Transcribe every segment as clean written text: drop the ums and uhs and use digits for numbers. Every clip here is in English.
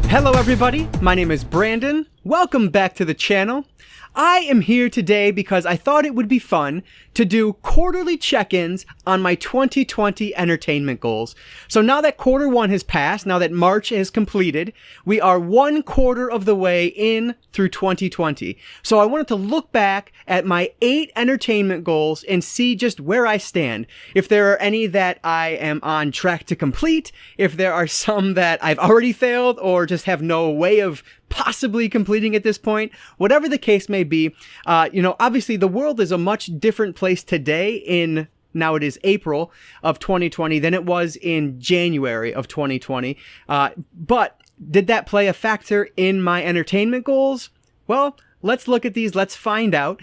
Hello everybody, my name is Brandon. Welcome back to the channel. I am here today because I thought it would be fun to do quarterly check-ins on my 2020 entertainment goals. So now that quarter one has passed, now that March is completed, we are 1/4 of the way in through 2020. So I wanted to look back at my 8 entertainment goals and see just where I stand. If there are any that I am on track to complete, if there are some that I've already failed or just have no way of possibly completing at this point, whatever the case may be. Obviously the world is a much different place today now it is April of 2020 than it was in January of 2020. But did that play a factor in my entertainment goals? Well, let's look at these. Let's find out.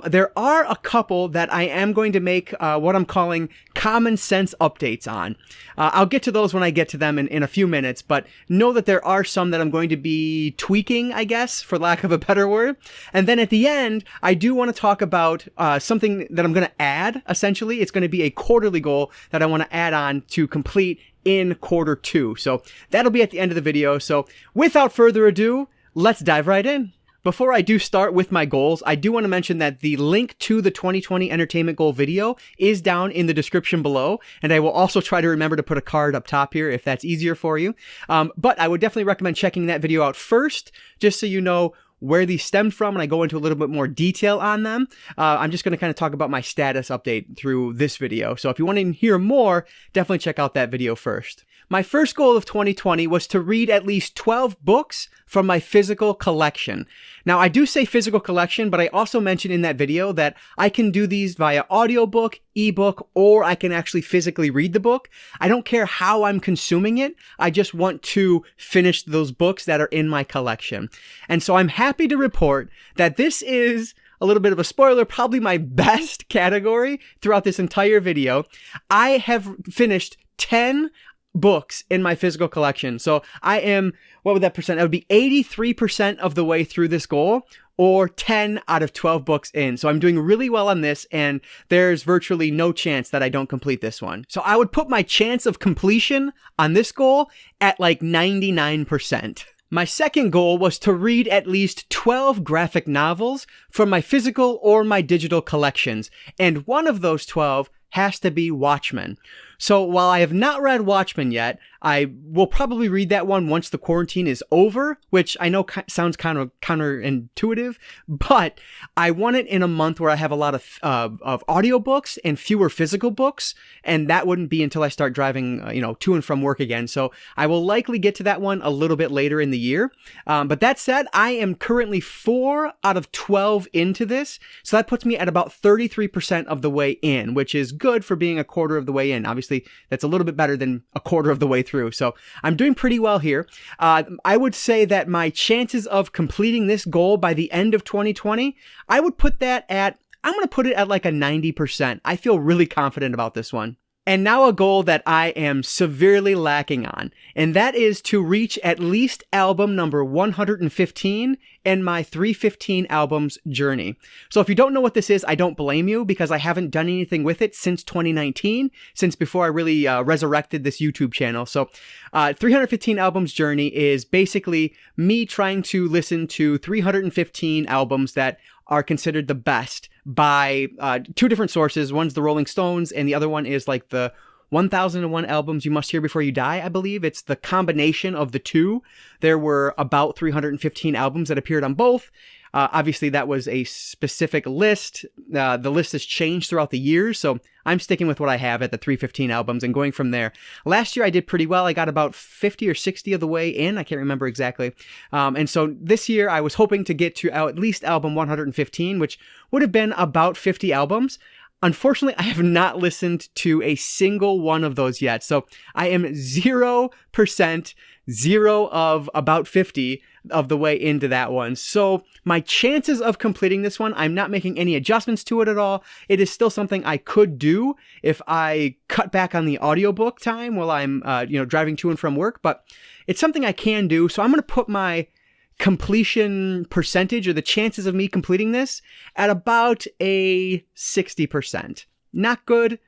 There are a couple that I am going to make what I'm calling common sense updates on. I'll get to those when I get to them in a few minutes, but know that there are some that I'm going to be tweaking, I guess, for lack of a better word. And then at the end, I do want to talk about something that I'm going to add, essentially. It's going to be a quarterly goal that I want to add on to complete in quarter 2. So that'll be at the end of the video. So without further ado, let's dive right in. Before I do start with my goals, I do want to mention that the link to the 2020 entertainment goal video is down in the description below, and I will also try to remember to put a card up top here if that's easier for you. But I would definitely recommend checking that video out first, just so you know where these stemmed from, and I go into a little bit more detail on them. I'm just going to kind of talk about my status update through this video. So if you want to hear more, definitely check out that video first. My first goal of 2020 was to read at least 12 books from my physical collection. Now, I do say physical collection, but I also mentioned in that video that I can do these via audiobook, ebook, or I can actually physically read the book. I don't care how I'm consuming it. I just want to finish those books that are in my collection. And so I'm happy to report that this is a little bit of a spoiler, probably my best category throughout this entire video. I have finished 10 books in my physical collection. So I am, what would that percent? That would be 83% of the way through this goal, or 10 out of 12 books in. So I'm doing really well on this, and there's virtually no chance that I don't complete this one. So I would put my chance of completion on this goal at like 99%. My second goal was to read at least 12 graphic novels from my physical or my digital collections, and one of those 12 has to be Watchmen. So while I have not read Watchmen yet, I will probably read that one once the quarantine is over, which I know sounds kind of counterintuitive, but I want it in a month where I have a lot of audiobooks and fewer physical books, and that wouldn't be until I start driving, to and from work again. So I will likely get to that one a little bit later in the year. But that said, I am currently 4 out of 12 into this, so that puts me at about 33% of the way in, which is good for being a quarter of the way in. Obviously, that's a little bit better than a quarter of the way through. So I'm doing pretty well here. I would say that my chances of completing this goal by the end of 2020, I would put that I'm going to put it at like a 90%. I feel really confident about this one. And now a goal that I am severely lacking on, and that is to reach at least album number 115 in my 315 albums journey. So if you don't know what this is, I don't blame you, because I haven't done anything with it since 2019, since before I really resurrected this YouTube channel. So 315 albums journey is basically me trying to listen to 315 albums that are considered the best by 2 different sources. One's the Rolling Stones, and the other one is like the 1001 albums you must hear before you die, I believe. It's the combination of the 2. There were about 315 albums that appeared on both. Obviously, that was a specific list. The list has changed throughout the years, so I'm sticking with what I have at the 315 albums and going from there. Last year, I did pretty well. I got about 50 or 60 of the way in. I can't remember exactly. And so this year, I was hoping to get to at least album 115, which would have been about 50 albums. Unfortunately, I have not listened to a single one of those yet. So I am 0%, 0 of about 50 of the way into that one. So my chances of completing this one, I'm not making any adjustments to it at all. It is still something I could do if I cut back on the audiobook time while I'm, driving to and from work, but it's something I can do. So I'm going to put my completion percentage, or the chances of me completing this, at about a 60%. Not good,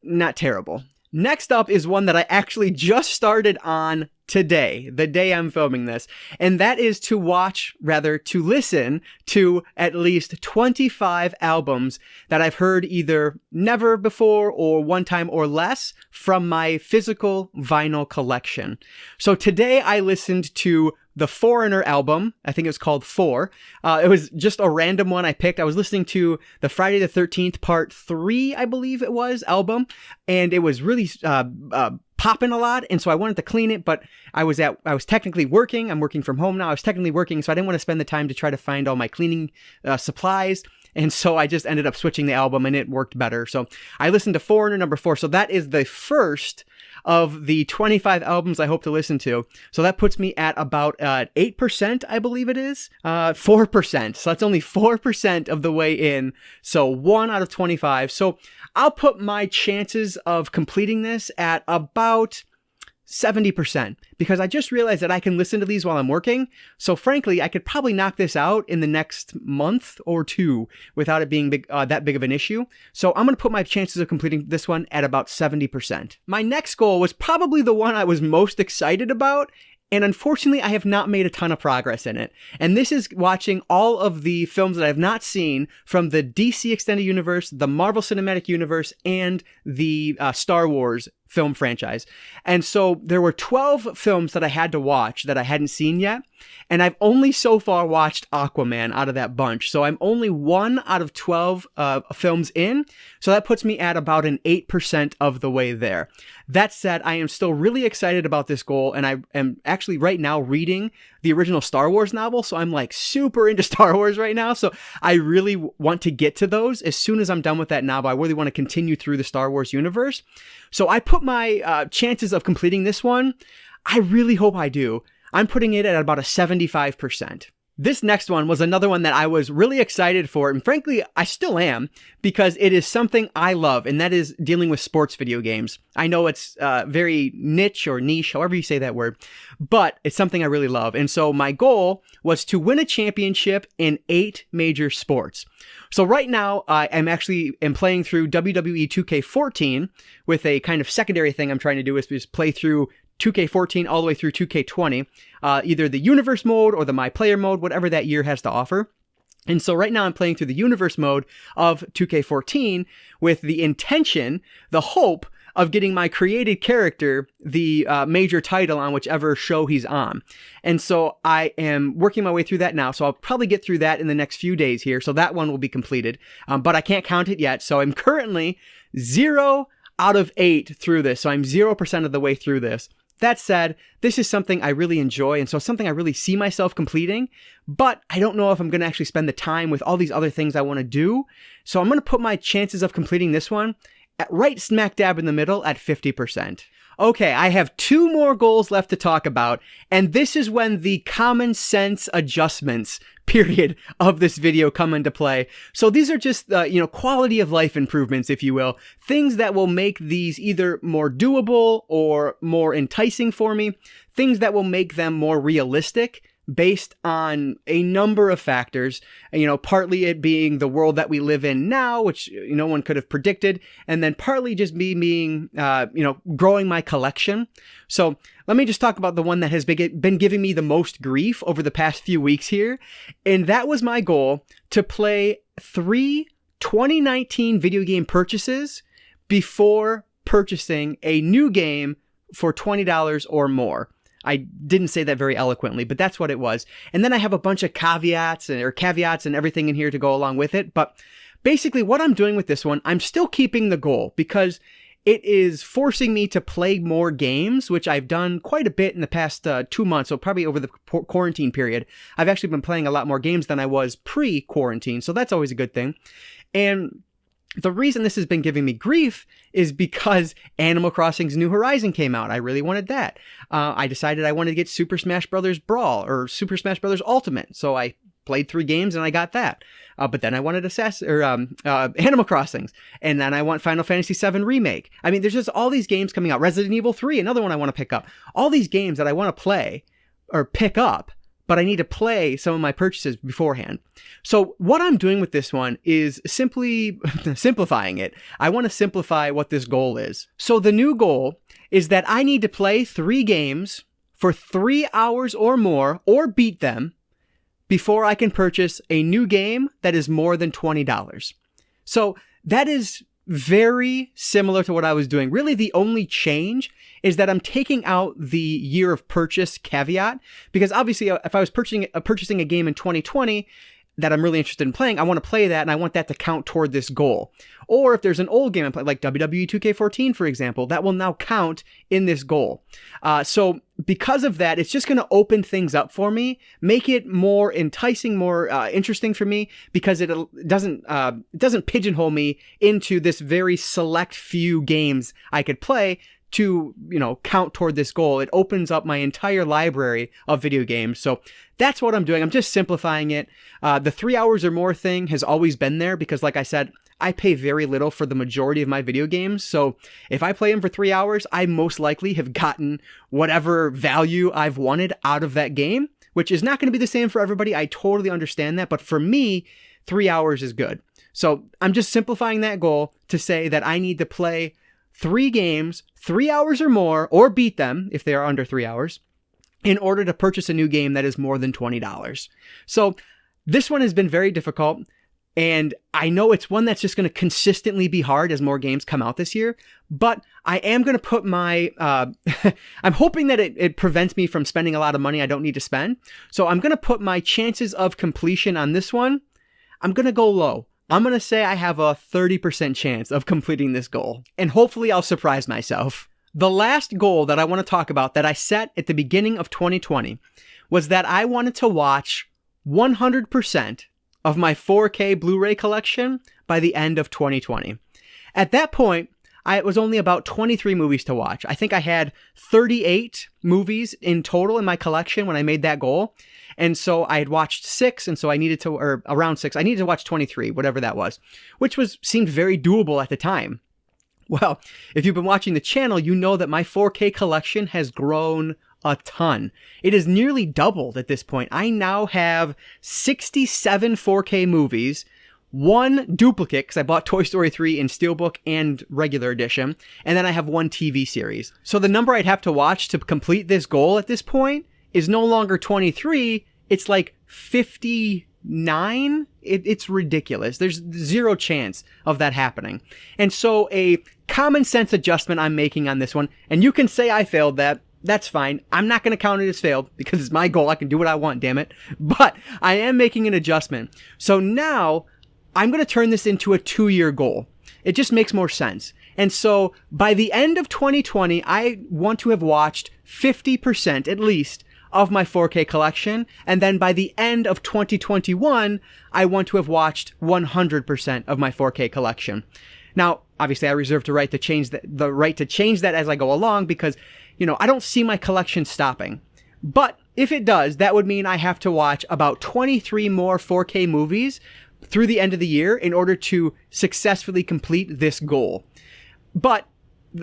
not terrible. Next up is one that I actually just started on today, the day I'm filming this, and that is to listen to at least 25 albums that I've heard either never before or one time or less from my physical vinyl collection. So today I listened to the Foreigner album. I think it was called 4. It was just a random one I picked. I was listening to the Friday the 13th Part 3, I believe it was, album, and it was really popping a lot, and so I wanted to clean it, but I was technically working. I'm working from home now. I was technically working, so I didn't want to spend the time to try to find all my cleaning supplies, and so I just ended up switching the album, and it worked better. So I listened to Foreigner number 4. So that is the first of the 25 albums I hope to listen to. So that puts me at about 8%, I believe it is. 4%. So that's only 4% of the way in. So 1 out of 25. So I'll put my chances of completing this at about 70%, because I just realized that I can listen to these while I'm working. So frankly, I could probably knock this out in the next month or 2 without it being that big of an issue. So I'm going to put my chances of completing this one at about 70%. My next goal was probably the one I was most excited about, and unfortunately, I have not made a ton of progress in it. And this is watching all of the films that I have not seen from the DC Extended Universe, the Marvel Cinematic Universe, and the Star Wars film franchise. And so there were 12 films that I had to watch that I hadn't seen yet. And I've only so far watched Aquaman out of that bunch. So I'm only 1 out of 12 films in. So that puts me at about an 8% of the way there. That said, I am still really excited about this goal. And I am actually right now reading the original Star Wars novel. So I'm like super into Star Wars right now. So I really want to get to those as soon as I'm done with that novel. I really want to continue through the Star Wars universe. So I put my chances of completing this one. I really hope I do. I'm putting it at about a 75%. This next one was another one that I was really excited for, and frankly, I still am, because it is something I love, and that is dealing with sports video games. I know it's very niche or niche, however you say that word, but it's something I really love. And so my goal was to win a championship in 8 major sports. So right now, I'm playing through WWE 2K14 with a kind of secondary thing I'm trying to do is just play through 2K14 all the way through 2K20, either the universe mode or the my player mode, whatever that year has to offer. And so right now I'm playing through the universe mode of 2K14 with the intention, the hope of getting my created character the major title on whichever show he's on. And so I am working my way through that now. So I'll probably get through that in the next few days here. So that one will be completed, but I can't count it yet. So I'm currently 0 out of 8 through this. So I'm 0% of the way through this. That said, this is something I really enjoy, and so something I really see myself completing, but I don't know if I'm going to actually spend the time with all these other things I want to do. So I'm going to put my chances of completing this one at right smack dab in the middle at 50%. Okay, I have 2 more goals left to talk about, and this is when the common sense adjustments period of this video come into play. So these are just, quality of life improvements, if you will, things that will make these either more doable or more enticing for me, things that will make them more realistic based on a number of factors, partly it being the world that we live in now, which no one could have predicted, and then partly just me being, growing my collection. So let me just talk about the one that has been giving me the most grief over the past few weeks here, and that was my goal to play 3 2019 video game purchases before purchasing a new game for $20 or more. I didn't say that very eloquently, but that's what it was. And then I have a bunch of caveats and everything in here to go along with it. But basically what I'm doing with this one, I'm still keeping the goal because it is forcing me to play more games, which I've done quite a bit in the past 2 months. So probably over the quarantine period, I've actually been playing a lot more games than I was pre-quarantine. So that's always a good thing. And the reason this has been giving me grief is because Animal Crossing's New Horizon came out. I really wanted that. I decided I wanted to get Super Smash Bros. Brawl or Super Smash Bros. Ultimate. So I played 3 games and I got that. But then I wanted Animal Crossings. And then I want Final Fantasy VII Remake. I mean, there's just all these games coming out. Resident Evil 3, another one I want to pick up. All these games that I want to play or pick up, but I need to play some of my purchases beforehand. So what I'm doing with this one is simply simplifying it. I want to simplify what this goal is. So the new goal is that I need to play 3 games for 3 hours or more or beat them before I can purchase a new game that is more than $20. So that is very similar to what I was doing. Really, the only change is that I'm taking out the year of purchase caveat, because obviously if I was purchasing a game in 2020 that I'm really interested in playing, I want to play that and I want that to count toward this goal. Or if there's an old game I play, like WWE 2K14, for example, that will now count in this goal. So because of that, it's just going to open things up for me, make it more enticing, more interesting for me, because it doesn't pigeonhole me into this very select few games I could play to, count toward this goal. It opens up my entire library of video games. So that's what I'm doing. I'm just simplifying it. The 3 hours or more thing has always been there because, like I said, I pay very little for the majority of my video games. So if I play them for 3 hours, I most likely have gotten whatever value I've wanted out of that game, which is not going to be the same for everybody. I totally understand that. But for me, 3 hours is good. So I'm just simplifying that goal to say that I need to play 3 games, 3 hours or more, or beat them if they are under 3 hours, in order to purchase a new game that is more than $20. So this one has been very difficult, and I know it's one that's just going to consistently be hard as more games come out this year, but I am going to put my, I'm hoping that it prevents me from spending a lot of money I don't need to spend. So I'm going to put my chances of completion on this one, I'm going to go low. I'm going to say I have a 30% chance of completing this goal, and hopefully I'll surprise myself. The last goal that I want to talk about that I set at the beginning of 2020 was that I wanted to watch 100% of my 4K Blu-ray collection by the end of 2020. At that point, it was only about 23 movies to watch. I think I had 38 movies in total in my collection when I made that goal. And so I had watched 6, and so I needed to, or around 6, I needed to watch 23, whatever that was, which seemed very doable at the time. Well, if you've been watching the channel, you know that my 4K collection has grown a ton. It is nearly doubled at this point. I now have 67 4K movies, 1 duplicate, because I bought Toy Story 3 in Steelbook and regular edition, and then I have 1 TV series. So the number I'd have to watch to complete this goal at this point is no longer 23, it's like 59. It's ridiculous. There's zero chance of that happening. And so a common sense adjustment I'm making on this one, and you can say I failed that, that's fine. I'm not going to count it as failed because it's my goal. I can do what I want, damn it. But I am making an adjustment. So now I'm going to turn this into a 2-year goal. It just makes more sense. And so by the end of 2020, I want to have watched 50% at least of my 4K collection. And then by the end of 2021, I want to have watched 100% of my 4K collection. Now, obviously, I reserve the right to change that as I go along because, I don't see my collection stopping. But if it does, that would mean I have to watch about 23 more 4K movies through the end of the year in order to successfully complete this goal. But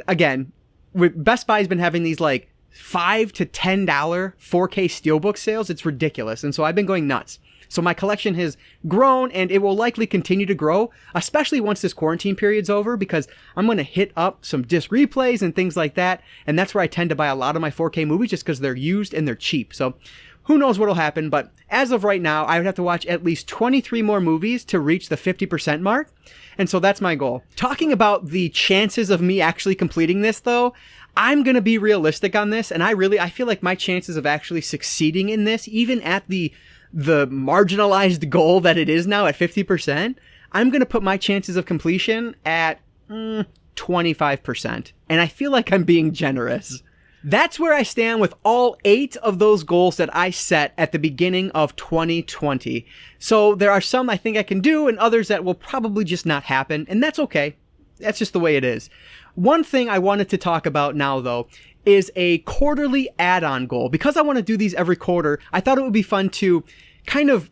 again, Best Buy's been having these like $5 to $10 4K Steelbook sales. It's ridiculous. And so I've been going nuts. So my collection has grown, and it will likely continue to grow, especially once this quarantine period's over, because I'm going to hit up some disc replays and things like that. And that's where I tend to buy a lot of my 4K movies, just because they're used and they're cheap. So who knows what'll happen, but as of right now, I would have to watch at least 23 more movies to reach the 50% mark. And so that's my goal. Talking about the chances of me actually completing this, though, I'm going to be realistic on this, and I feel like my chances of actually succeeding in this, even at the marginalized goal that it is now at 50%, I'm going to put my chances of completion at 25%. And I feel like I'm being generous. That's where I stand with all 8 of those goals that I set at the beginning of 2020. So there are some I think I can do and others that will probably just not happen, and that's okay. That's just the way it is. One thing I wanted to talk about now, though, is a quarterly add-on goal. Because I want to do these every quarter, I thought it would be fun to kind of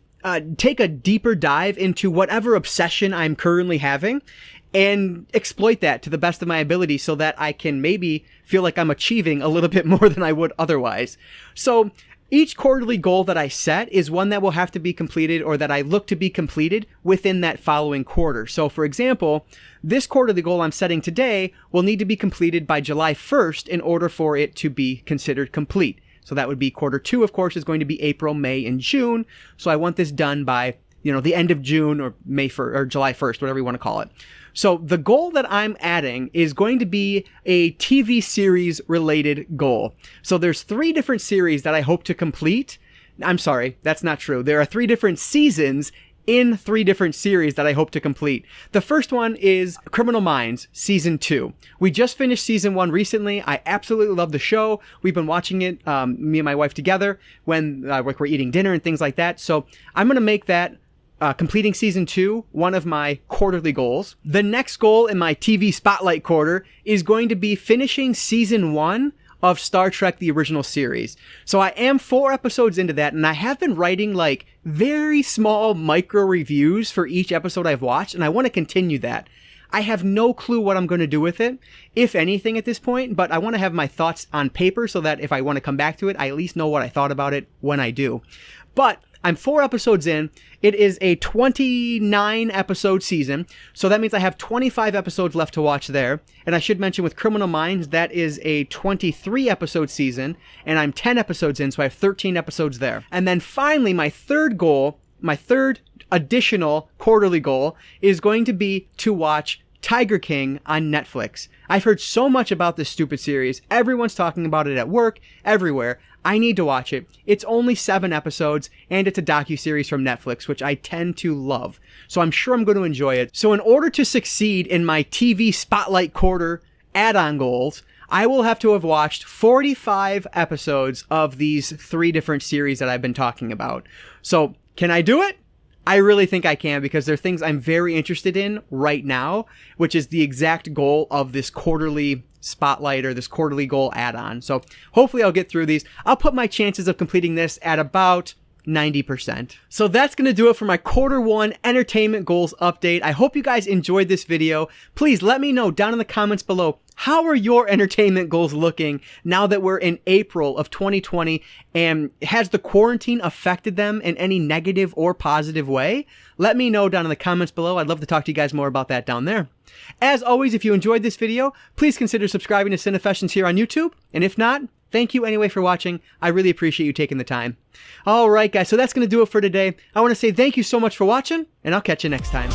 take a deeper dive into whatever obsession I'm currently having and exploit that to the best of my ability so that I can maybe feel like I'm achieving a little bit more than I would otherwise. So each quarterly goal that I set is one that will have to be completed, or that I look to be completed within that following quarter. So for example, this quarterly goal I'm setting today will need to be completed by July 1st in order for it to be considered complete. So that would be quarter 2, of course, is going to be April, May, and June. So I want this done by, the end of June or May 1st or July 1st, whatever you want to call it. So the goal that I'm adding is going to be a TV series related goal. So there's 3 different series that I hope to complete. I'm sorry, that's not true. There are 3 different seasons in 3 different series that I hope to complete. The first one is Criminal Minds Season 2. We just finished Season 1 recently. I absolutely love the show. We've been watching it, me and my wife together, when we're eating dinner and things like that. So I'm going to make that completing Season 2 one of my quarterly goals. The next goal in my TV Spotlight quarter is going to be finishing Season 1 of Star Trek The Original Series. So I am 4 episodes into that, and I have been writing like very small micro reviews for each episode I've watched, and I want to continue that. I have no clue what I'm going to do with it, if anything at this point, but I want to have my thoughts on paper so that if I want to come back to it, I at least know what I thought about it when I do. But I'm 4 episodes in. It is a 29 episode season, so that means I have 25 episodes left to watch there. And I should mention with Criminal Minds, that is a 23 episode season, and I'm 10 episodes in, so I have 13 episodes there. And then finally, my third goal, my third additional quarterly goal, is going to be to watch Tiger King on Netflix. I've heard so much about this stupid series. Everyone's talking about it at work, everywhere. I need to watch it. It's only 7 episodes, and it's a docuseries from Netflix, which I tend to love. So I'm sure I'm going to enjoy it. So in order to succeed in my TV Spotlight quarter add-on goals, I will have to have watched 45 episodes of these 3 different series that I've been talking about. So can I do it? I really think I can, because they're things I'm very interested in right now, which is the exact goal of this quarterly Spotlight or this quarterly goal add-on. So hopefully I'll get through these. I'll put my chances of completing this at about 90%. So that's going to do it for my quarter 1 entertainment goals update. I hope you guys enjoyed this video. Please let me know down in the comments below, how are your entertainment goals looking now that we're in April of 2020, and has the quarantine affected them in any negative or positive way? Let me know down in the comments below. I'd love to talk to you guys more about that down there. As always, if you enjoyed this video, please consider subscribing to Cinefessions here on YouTube. And if not, thank you anyway for watching. I really appreciate you taking the time. All right, guys, so that's going to do it for today. I want to say thank you so much for watching, and I'll catch you next time.